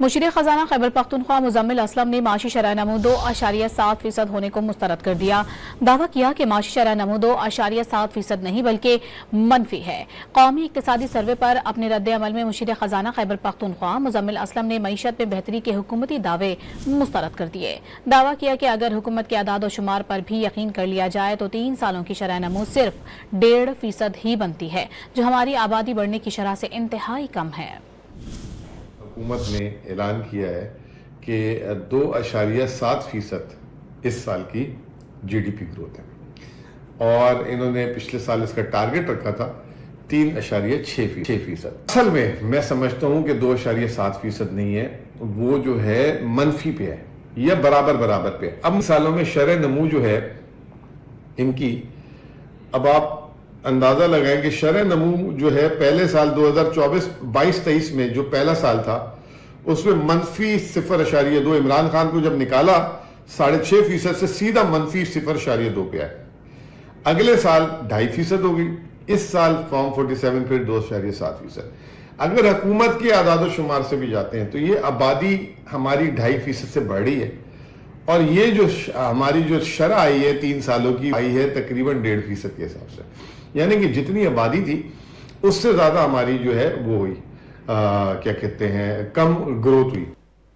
مشیر خزانہ خیبر پختونخوا مزمل اسلم نے معاشی شرح نمو 2.7% ہونے کو مسترد کر دیا۔ دعویٰ کیا کہ معاشی شرح نمو 2.7% نہیں بلکہ منفی ہے۔ قومی اقتصادی سروے پر اپنے رد عمل میں مشیر خزانہ خیبر پختونخوا مزمل اسلم نے معیشت میں بہتری کے حکومتی دعوے مسترد کر دیے۔ دعویٰ کیا کہ اگر حکومت کے اعداد و شمار پر بھی یقین کر لیا جائے تو 3 سالوں کی شرح نمو صرف 1.5% ہی بنتی ہے، جو ہماری آبادی بڑھنے کی شرح سے انتہائی کم ہے۔ حکومت نے اعلان کیا ہے کہ 2.7% اس سال کی جی ڈی پی گروتھ ہے، اور انہوں نے پچھلے سال اس کا ٹارگٹ رکھا تھا 3.6%۔ اصل میں سمجھتا ہوں کہ 2.7% نہیں ہے، وہ جو ہے منفی پہ ہے یا برابر پہ۔ اب سالوں میں شرح نمو جو ہے ان کی، اب آپ اندازہ لگائیں کہ شرح نمو جو ہے پہلے سال 2024-22-23 میں جو پہلا سال تھا اس میں منفی 0.2، عمران خان کو جب نکالا 6.5% سے سیدھا منفی 0.2 پہ آئے۔ اگلے سال 2.5% ہو گئی، اس سال فارم 47 پھر 2.7%۔ اگر حکومت کے اعداد و شمار سے بھی جاتے ہیں تو یہ آبادی ہماری 2.5% سے بڑھ رہی ہے، اور یہ جو ہماری جو شرح آئی ہے 3 سالوں کی آئی ہے تقریباً 1.5% کے حساب سے، یعنی کہ جتنی آبادی تھی اس سے زیادہ ہماری جو ہے وہ ہوئی، کیا کہتے ہیں، کم گروتھ ہوئی۔